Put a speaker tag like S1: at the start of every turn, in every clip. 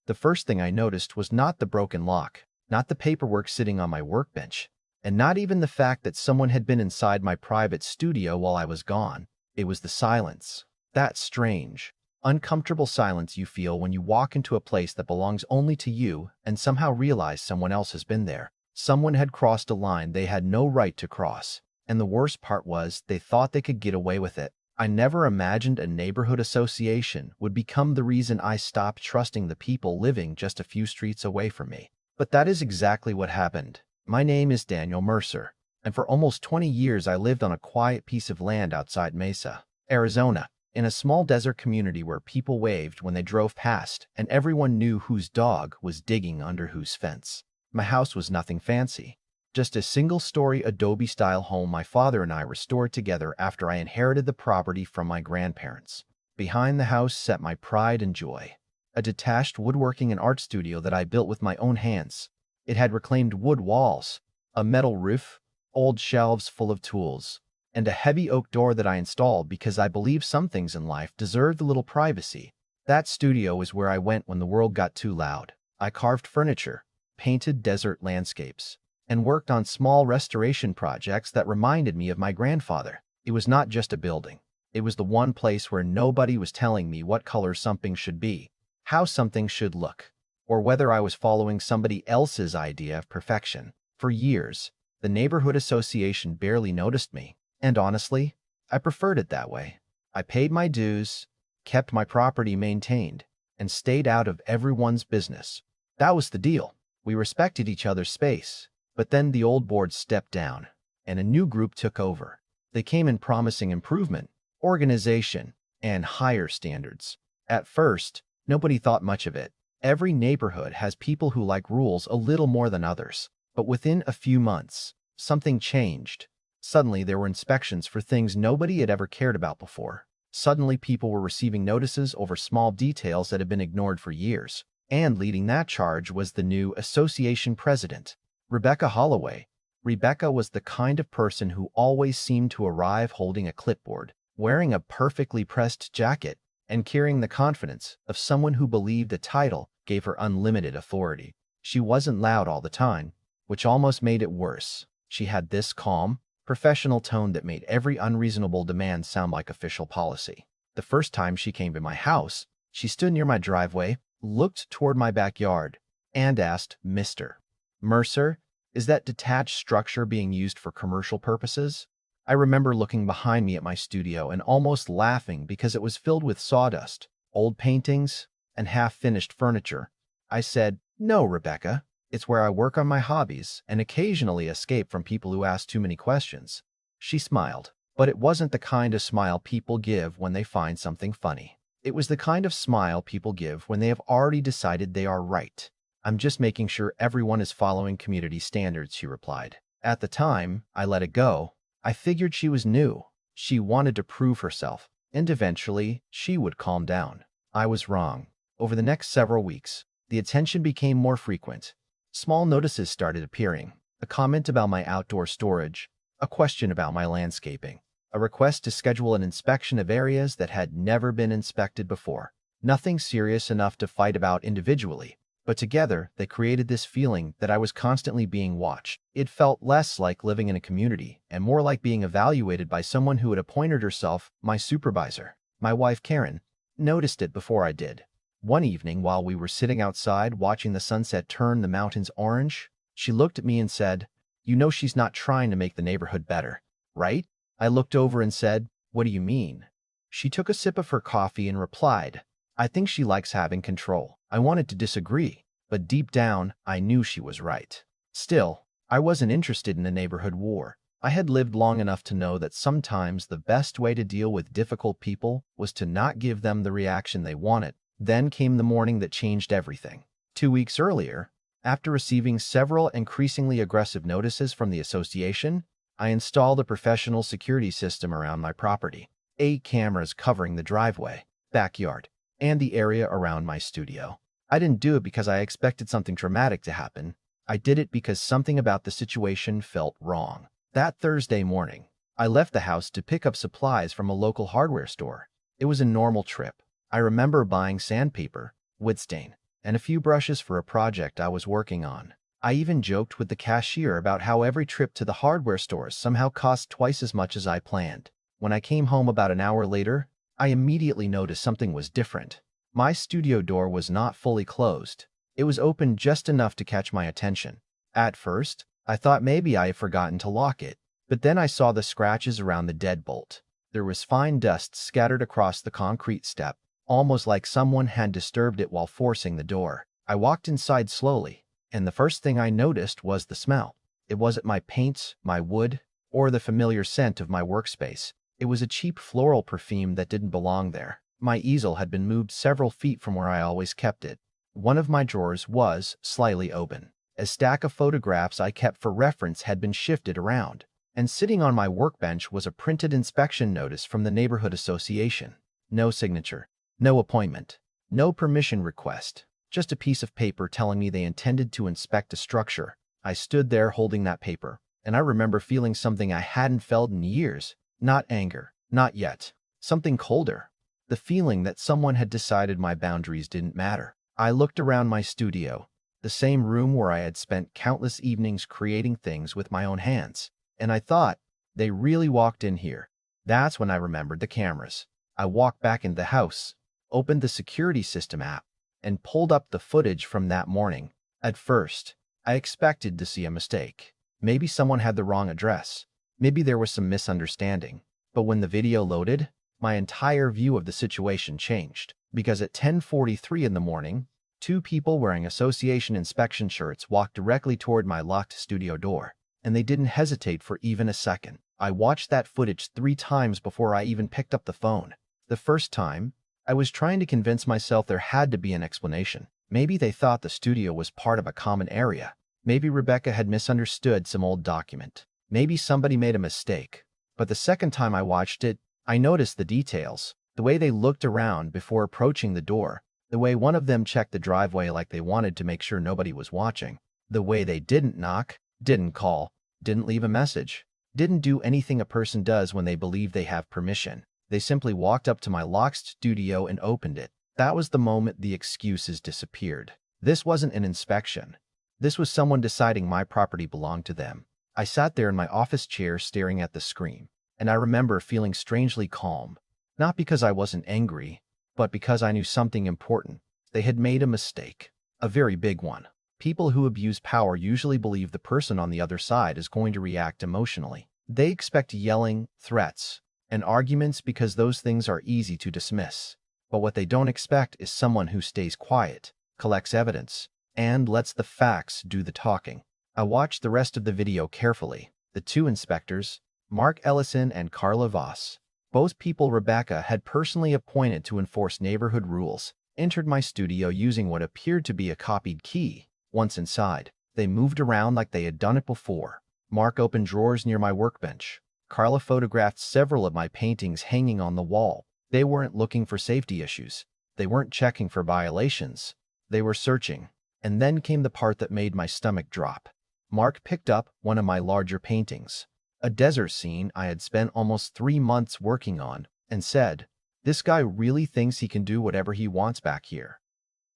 S1: The first thing I noticed was not the broken lock, not the paperwork sitting on my workbench, and not even the fact that someone had been inside my private studio while I was gone. It was the silence. That strange, uncomfortable silence you feel when you walk into a place that belongs only to you and somehow realize someone else has been there. Someone had crossed a line they had no right to cross, and the worst part was they thought they could get away with it. I never imagined a neighborhood association would become the reason I stopped trusting the people living just a few streets away from me. But that is exactly what happened. My name is Daniel Mercer, and for almost 20 years I lived on a quiet piece of land outside Mesa, Arizona, in a small desert community where people waved when they drove past and everyone knew whose dog was digging under whose fence. My house was nothing fancy, just a single-story Adobe-style home my father and I restored together after I inherited the property from my grandparents. Behind the house sat my pride and joy, a detached woodworking and art studio that I built with my own hands. It had reclaimed wood walls, a metal roof, old shelves full of tools, and a heavy oak door that I installed because I believe some things in life deserved a little privacy. That studio is where I went when the world got too loud. I carved furniture, painted desert landscapes, and worked on small restoration projects that reminded me of my grandfather. It was not just a building. It was the one place where nobody was telling me what color something should be, how something should look, or whether I was following somebody else's idea of perfection. For years, the neighborhood association barely noticed me, and honestly, I preferred it that way. I paid my dues, kept my property maintained, and stayed out of everyone's business. That was the deal. We respected each other's space. But then the old board stepped down, and a new group took over. They came in promising improvement, organization, and higher standards. At first, nobody thought much of it. Every neighborhood has people who like rules a little more than others. But within a few months, something changed. Suddenly, there were inspections for things nobody had ever cared about before. Suddenly, people were receiving notices over small details that had been ignored for years. And leading that charge was the new association president, Rebecca Holloway. Rebecca was the kind of person who always seemed to arrive holding a clipboard, wearing a perfectly pressed jacket, and carrying the confidence of someone who believed a title gave her unlimited authority. She wasn't loud all the time, which almost made it worse. She had this calm, professional tone that made every unreasonable demand sound like official policy. The first time she came to my house, she stood near my driveway, looked toward my backyard, and asked, "Mr. Mercer, is that detached structure being used for commercial purposes?" I remember looking behind me at my studio and almost laughing because it was filled with sawdust, old paintings, and half-finished furniture. I said, "No, Rebecca. It's where I work on my hobbies and occasionally escape from people who ask too many questions." She smiled, but it wasn't the kind of smile people give when they find something funny. It was the kind of smile people give when they have already decided they are right. "I'm just making sure everyone is following community standards," she replied. At the time, I let it go. I figured she was new. She wanted to prove herself, and eventually, she would calm down. I was wrong. Over the next several weeks, the attention became more frequent. Small notices started appearing. A comment about my outdoor storage, a question about my landscaping, a request to schedule an inspection of areas that had never been inspected before. Nothing serious enough to fight about individually, but together they created this feeling that I was constantly being watched. It felt less like living in a community and more like being evaluated by someone who had appointed herself my supervisor. My wife, Karen, noticed it before I did. One evening, while we were sitting outside watching the sunset turn the mountains orange, she looked at me and said, "You know she's not trying to make the neighborhood better, right?" I looked over and said, "What do you mean?" She took a sip of her coffee and replied, "I think she likes having control." I wanted to disagree, but deep down, I knew she was right. Still, I wasn't interested in a neighborhood war. I had lived long enough to know that sometimes the best way to deal with difficult people was to not give them the reaction they wanted. Then came the morning that changed everything. 2 weeks earlier, after receiving several increasingly aggressive notices from the association, I installed a professional security system around my property. 8 cameras covering the driveway, backyard, and the area around my studio. I didn't do it because I expected something dramatic to happen. I did it because something about the situation felt wrong. That Thursday morning, I left the house to pick up supplies from a local hardware store. It was a normal trip. I remember buying sandpaper, wood stain, and a few brushes for a project I was working on. I even joked with the cashier about how every trip to the hardware stores somehow cost twice as much as I planned. When I came home about an hour later, I immediately noticed something was different. My studio door was not fully closed. It was open just enough to catch my attention. At first, I thought maybe I had forgotten to lock it, but then I saw the scratches around the deadbolt. There was fine dust scattered across the concrete step, almost like someone had disturbed it while forcing the door. I walked inside slowly, and the first thing I noticed was the smell. It wasn't my paints, my wood, or the familiar scent of my workspace. It was a cheap floral perfume that didn't belong there. My easel had been moved several feet from where I always kept it. One of my drawers was slightly open. A stack of photographs I kept for reference had been shifted around, and sitting on my workbench was a printed inspection notice from the neighborhood association. No signature, no appointment, no permission request, just a piece of paper telling me they intended to inspect a structure. I stood there holding that paper, and I remember feeling something I hadn't felt in years. Not anger, not yet. Something colder. The feeling that someone had decided my boundaries didn't matter. I looked around my studio, the same room where I had spent countless evenings creating things with my own hands, and I thought, they really walked in here. That's when I remembered the cameras. I walked back into the house, opened the security system app, and pulled up the footage from that morning. At first, I expected to see a mistake. Maybe someone had the wrong address. Maybe there was some misunderstanding. But when the video loaded, my entire view of the situation changed. Because at 10:43 in the morning, two people wearing association inspection shirts walked directly toward my locked studio door, and they didn't hesitate for even a second. I watched that footage 3 times before I even picked up the phone. The first time, I was trying to convince myself there had to be an explanation. Maybe they thought the studio was part of a common area. Maybe Rebecca had misunderstood some old document. Maybe somebody made a mistake. But the second time I watched it, I noticed the details. The way they looked around before approaching the door. The way one of them checked the driveway like they wanted to make sure nobody was watching. The way they didn't knock, didn't call, didn't leave a message, didn't do anything a person does when they believe they have permission. They simply walked up to my locked studio and opened it. That was the moment the excuses disappeared. This wasn't an inspection. This was someone deciding my property belonged to them. I sat there in my office chair staring at the screen, and I remember feeling strangely calm. Not because I wasn't angry, but because I knew something important. They had made a mistake. A very big one. People who abuse power usually believe the person on the other side is going to react emotionally. They expect yelling, threats, and arguments because those things are easy to dismiss. But what they don't expect is someone who stays quiet, collects evidence, and lets the facts do the talking. I watched the rest of the video carefully. The two inspectors, Mark Ellison and Carla Voss, both people Rebecca had personally appointed to enforce neighborhood rules, entered my studio using what appeared to be a copied key. Once inside, they moved around like they had done it before. Mark opened drawers near my workbench. Carla photographed several of my paintings hanging on the wall. They weren't looking for safety issues. They weren't checking for violations. They were searching. And then came the part that made my stomach drop. Mark picked up one of my larger paintings, a desert scene I had spent almost 3 months working on, and said, "This guy really thinks he can do whatever he wants back here."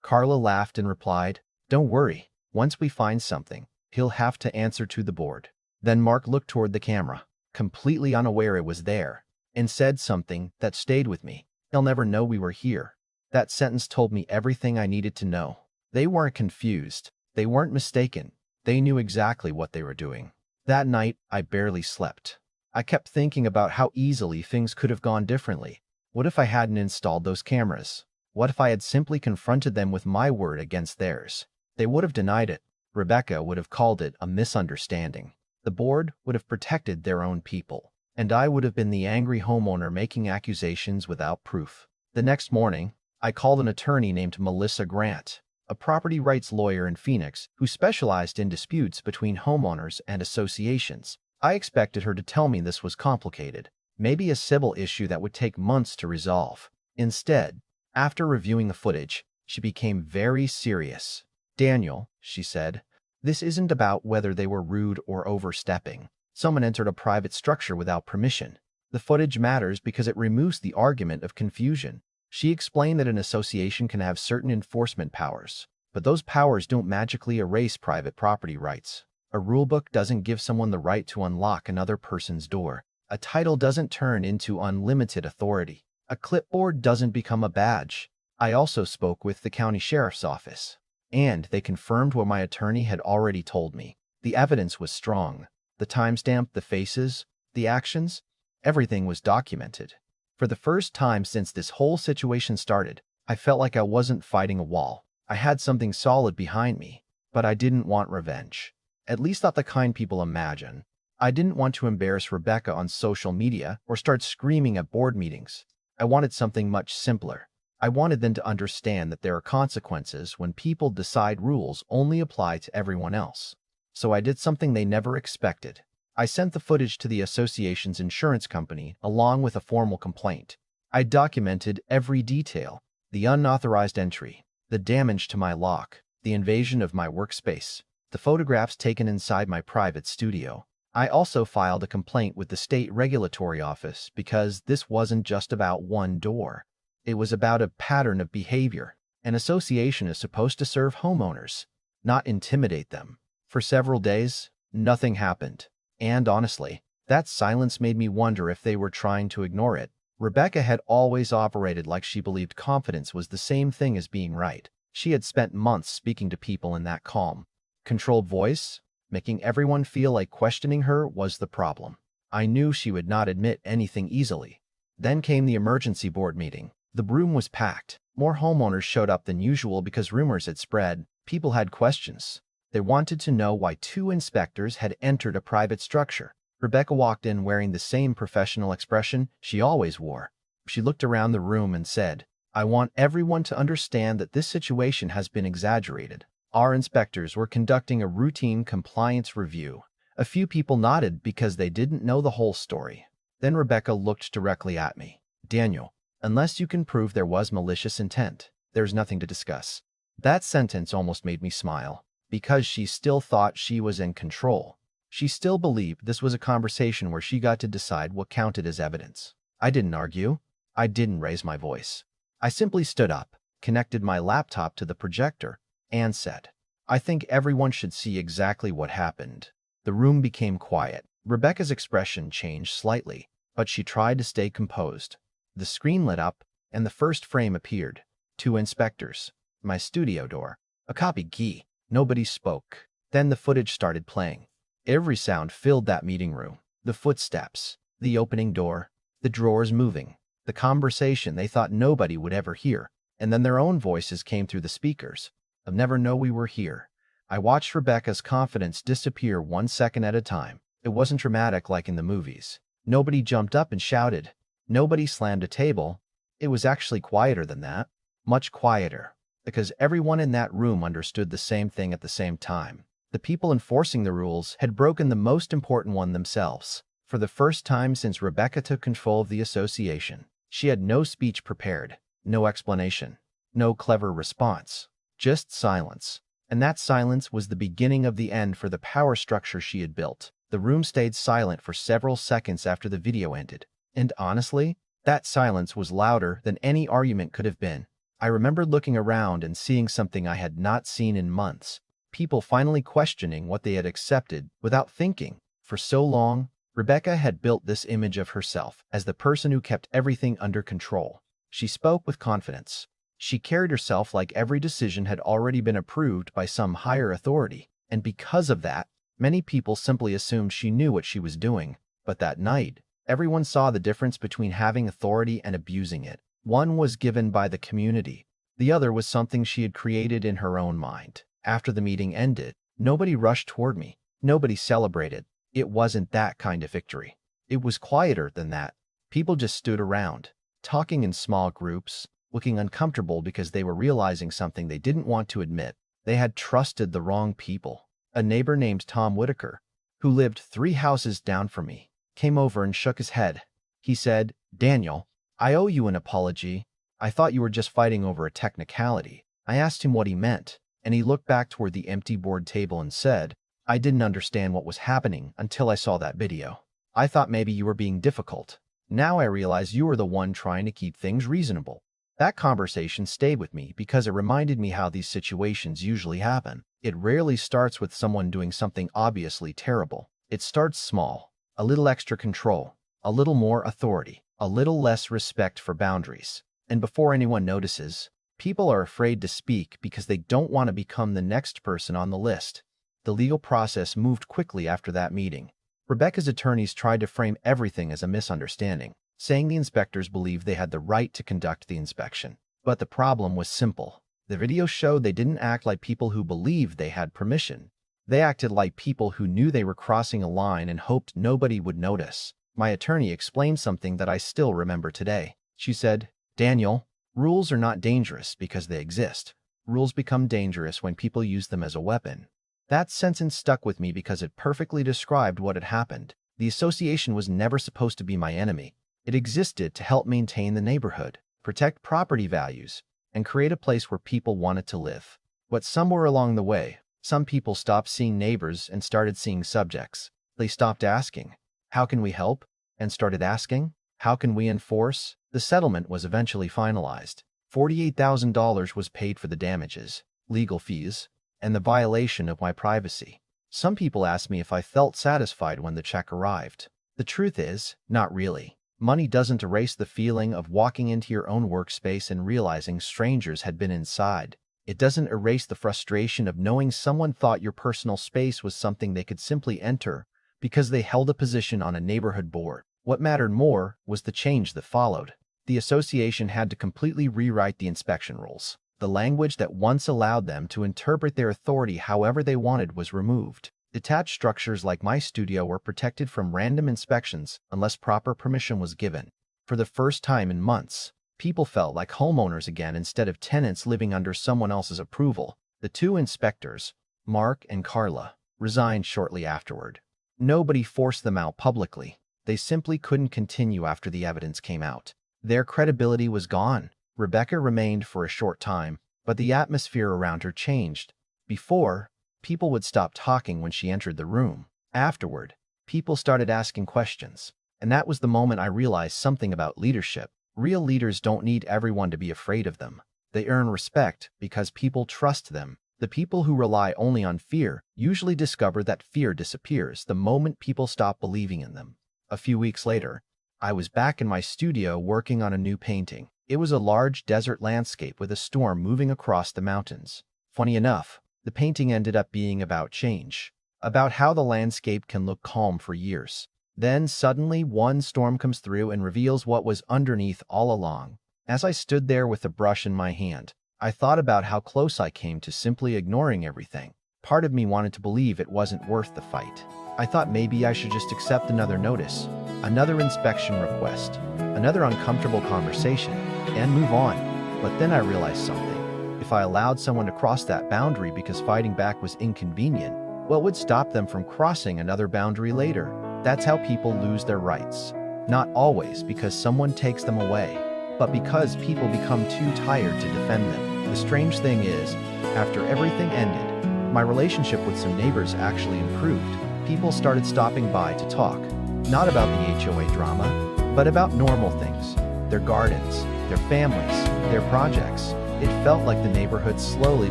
S1: Carla laughed and replied, "Don't worry, once we find something, he'll have to answer to the board." Then Mark looked toward the camera, completely unaware it was there, and said something that stayed with me. "He'll never know we were here." That sentence told me everything I needed to know. They weren't confused. They weren't mistaken. They knew exactly what they were doing. That night, I barely slept. I kept thinking about how easily things could have gone differently. What if I hadn't installed those cameras? What if I had simply confronted them with my word against theirs? They would have denied it. Rebecca would have called it a misunderstanding. The board would have protected their own people. And I would have been the angry homeowner making accusations without proof. The next morning, I called an attorney named Melissa Grant, a property rights lawyer in Phoenix who specialized in disputes between homeowners and associations. I expected her to tell me this was complicated, maybe a civil issue that would take months to resolve. Instead, after reviewing the footage, she became very serious. "Daniel," she said, "this isn't about whether they were rude or overstepping. Someone entered a private structure without permission. The footage matters because it removes the argument of confusion." She explained that an association can have certain enforcement powers, But those powers don't magically erase private property rights. A rulebook doesn't give someone the right to unlock another person's door. A title doesn't turn into unlimited authority. A clipboard doesn't become a badge. I also spoke with the county sheriff's office, and they confirmed what my attorney had already told me. The evidence was strong. The timestamp, the faces, the actions, everything was documented. For the first time since this whole situation started, I felt like I wasn't fighting a wall. I had something solid behind me, but I didn't want revenge. At least not the kind people imagine. I didn't want to embarrass Rebecca on social media or start screaming at board meetings. I wanted something much simpler. I wanted them to understand that there are consequences when people decide rules only apply to everyone else. So I did something they never expected. I sent the footage to the association's insurance company along with a formal complaint. I documented every detail: the unauthorized entry, the damage to my lock, the invasion of my workspace, the photographs taken inside my private studio. I also filed a complaint with the state regulatory office because this wasn't just about one door. It was about a pattern of behavior. An association is supposed to serve homeowners, not intimidate them. For several days, nothing happened. And honestly, that silence made me wonder if they were trying to ignore it. Rebecca had always operated like she believed confidence was the same thing as being right. She had spent months speaking to people in that calm, controlled voice, making everyone feel like questioning her was the problem. I knew she would not admit anything easily. Then came the emergency board meeting. The room was packed. More homeowners showed up than usual because rumors had spread. People had questions. They wanted to know why 2 inspectors had entered a private structure. Rebecca walked in wearing the same professional expression she always wore. She looked around the room and said, "I want everyone to understand that this situation has been exaggerated. Our inspectors were conducting a routine compliance review." A few people nodded because they didn't know the whole story. Then Rebecca looked directly at me. "Daniel, unless you can prove there was malicious intent, there's nothing to discuss." That sentence almost made me smile, because she still thought she was in control. She still believed this was a conversation where she got to decide what counted as evidence. I didn't argue. I didn't raise my voice. I simply stood up, connected my laptop to the projector, and said, "I think everyone should see exactly what happened." The room became quiet. Rebecca's expression changed slightly, but she tried to stay composed. The screen lit up, and the first frame appeared. 2 inspectors, my studio door, a copy key. Nobody spoke. Then the footage started playing. Every sound filled that meeting room. The footsteps, the opening door, the drawers moving, the conversation they thought nobody would ever hear. And then their own voices came through the speakers. "I'll never know we were here." I watched Rebecca's confidence disappear 1 second at a time. It wasn't dramatic like in the movies. Nobody jumped up and shouted. Nobody slammed a table. It was actually quieter than that. Much quieter. Because everyone in that room understood the same thing at the same time. The people enforcing the rules had broken the most important one themselves. For the first time since Rebecca took control of the association, she had no speech prepared, no explanation, no clever response, just silence. And that silence was the beginning of the end for the power structure she had built. The room stayed silent for several seconds after the video ended. And honestly, that silence was louder than any argument could have been. I remembered looking around and seeing something I had not seen in months. People finally questioning what they had accepted without thinking. For so long, Rebecca had built this image of herself as the person who kept everything under control. She spoke with confidence. She carried herself like every decision had already been approved by some higher authority. And because of that, many people simply assumed she knew what she was doing. But that night, everyone saw the difference between having authority and abusing it. One was given by the community. The other was something she had created in her own mind. After the meeting ended, nobody rushed toward me. Nobody celebrated. It wasn't that kind of victory. It was quieter than that. People just stood around, talking in small groups, looking uncomfortable because they were realizing something they didn't want to admit. They had trusted the wrong people. A neighbor named Tom Whitaker, who lived 3 houses down from me, came over and shook his head. He said, "Daniel, I owe you an apology. I thought you were just fighting over a technicality." I asked him what he meant, and he looked back toward the empty board table and said, "I didn't understand what was happening until I saw that video. I thought maybe you were being difficult. Now I realize you were the one trying to keep things reasonable." That conversation stayed with me because it reminded me how these situations usually happen. It rarely starts with someone doing something obviously terrible. It starts small, a little extra control, a little more authority, a little less respect for boundaries. And before anyone notices, people are afraid to speak because they don't want to become the next person on the list. The legal process moved quickly after that meeting. Rebecca's attorneys tried to frame everything as a misunderstanding, saying the inspectors believed they had the right to conduct the inspection. But the problem was simple. The video showed they didn't act like people who believed they had permission. They acted like people who knew they were crossing a line and hoped nobody would notice. My attorney explained something that I still remember today. She said, "Daniel, rules are not dangerous because they exist. Rules become dangerous when people use them as a weapon." That sentence stuck with me because it perfectly described what had happened. The association was never supposed to be my enemy. It existed to help maintain the neighborhood, protect property values, and create a place where people wanted to live. But somewhere along the way, some people stopped seeing neighbors and started seeing subjects. They stopped asking, "How can we help?" and started asking, "How can we enforce?" The settlement was eventually finalized. $48,000 was paid for the damages, legal fees, and the violation of my privacy. Some people asked me if I felt satisfied when the check arrived. The truth is, not really. Money doesn't erase the feeling of walking into your own workspace and realizing strangers had been inside. It doesn't erase the frustration of knowing someone thought your personal space was something they could simply enter because they held a position on a neighborhood board. What mattered more was the change that followed. The association had to completely rewrite the inspection rules. The language that once allowed them to interpret their authority however they wanted was removed. Detached structures like my studio were protected from random inspections unless proper permission was given. For the first time in months, people felt like homeowners again instead of tenants living under someone else's approval. The two inspectors, Mark and Carla, resigned shortly afterward. Nobody forced them out publicly. They simply couldn't continue after the evidence came out. Their credibility was gone. Rebecca remained for a short time, but the atmosphere around her changed. Before, people would stop talking when she entered the room. Afterward, people started asking questions. And that was the moment I realized something about leadership. Real leaders don't need everyone to be afraid of them. They earn respect because people trust them. The people who rely only on fear usually discover that fear disappears the moment people stop believing in them. A few weeks later, I was back in my studio working on a new painting. It was a large desert landscape with a storm moving across the mountains. Funny enough, the painting ended up being about change, about how the landscape can look calm for years. Then suddenly one storm comes through and reveals what was underneath all along. As I stood there with a brush in my hand, I thought about how close I came to simply ignoring everything. Part of me wanted to believe it wasn't worth the fight. I thought maybe I should just accept another notice, another inspection request, another uncomfortable conversation, and move on. But then I realized something. If I allowed someone to cross that boundary because fighting back was inconvenient, what would stop them from crossing another boundary later? That's how people lose their rights. Not always because someone takes them away, but because people become too tired to defend them. The strange thing is, after everything ended, my relationship with some neighbors actually improved. People started stopping by to talk, not about the HOA drama, but about normal things, their gardens, their families, their projects. It felt like the neighborhood slowly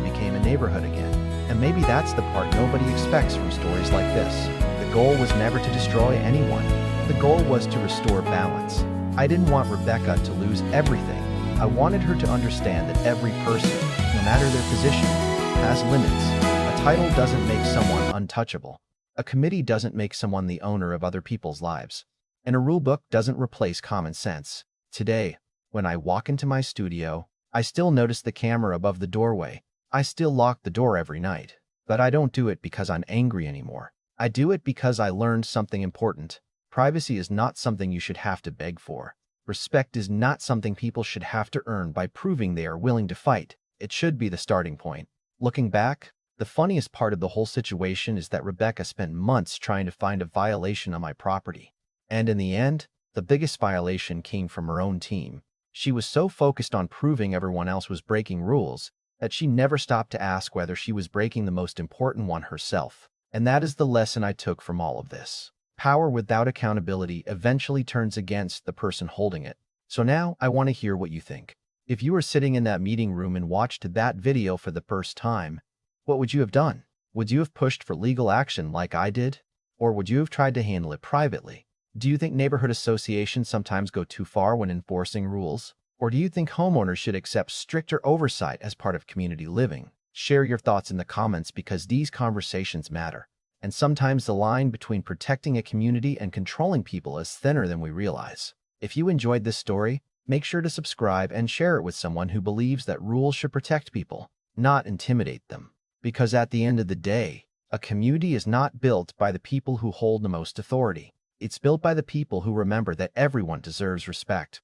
S1: became a neighborhood again. And maybe that's the part nobody expects from stories like this. The goal was never to destroy anyone. The goal was to restore balance. I didn't want Rebecca to lose everything. I wanted her to understand that every person, no matter their position, has limits. A title doesn't make someone untouchable. A committee doesn't make someone the owner of other people's lives. And a rulebook doesn't replace common sense. Today, when I walk into my studio, I still notice the camera above the doorway. I still lock the door every night. But I don't do it because I'm angry anymore. I do it because I learned something important. Privacy is not something you should have to beg for. Respect is not something people should have to earn by proving they are willing to fight. It should be the starting point. Looking back, the funniest part of the whole situation is that Rebecca spent months trying to find a violation on my property. And in the end, the biggest violation came from her own team. She was so focused on proving everyone else was breaking rules that she never stopped to ask whether she was breaking the most important one herself. And that is the lesson I took from all of this. Power without accountability eventually turns against the person holding it. So now I want to hear what you think. If you were sitting in that meeting room and watched that video for the first time, what would you have done? Would you have pushed for legal action like I did? Or would you have tried to handle it privately? Do you think neighborhood associations sometimes go too far when enforcing rules? Or do you think homeowners should accept stricter oversight as part of community living? Share your thoughts in the comments because these conversations matter. And sometimes the line between protecting a community and controlling people is thinner than we realize. If you enjoyed this story, make sure to subscribe and share it with someone who believes that rules should protect people, not intimidate them. Because at the end of the day, a community is not built by the people who hold the most authority. It's built by the people who remember that everyone deserves respect.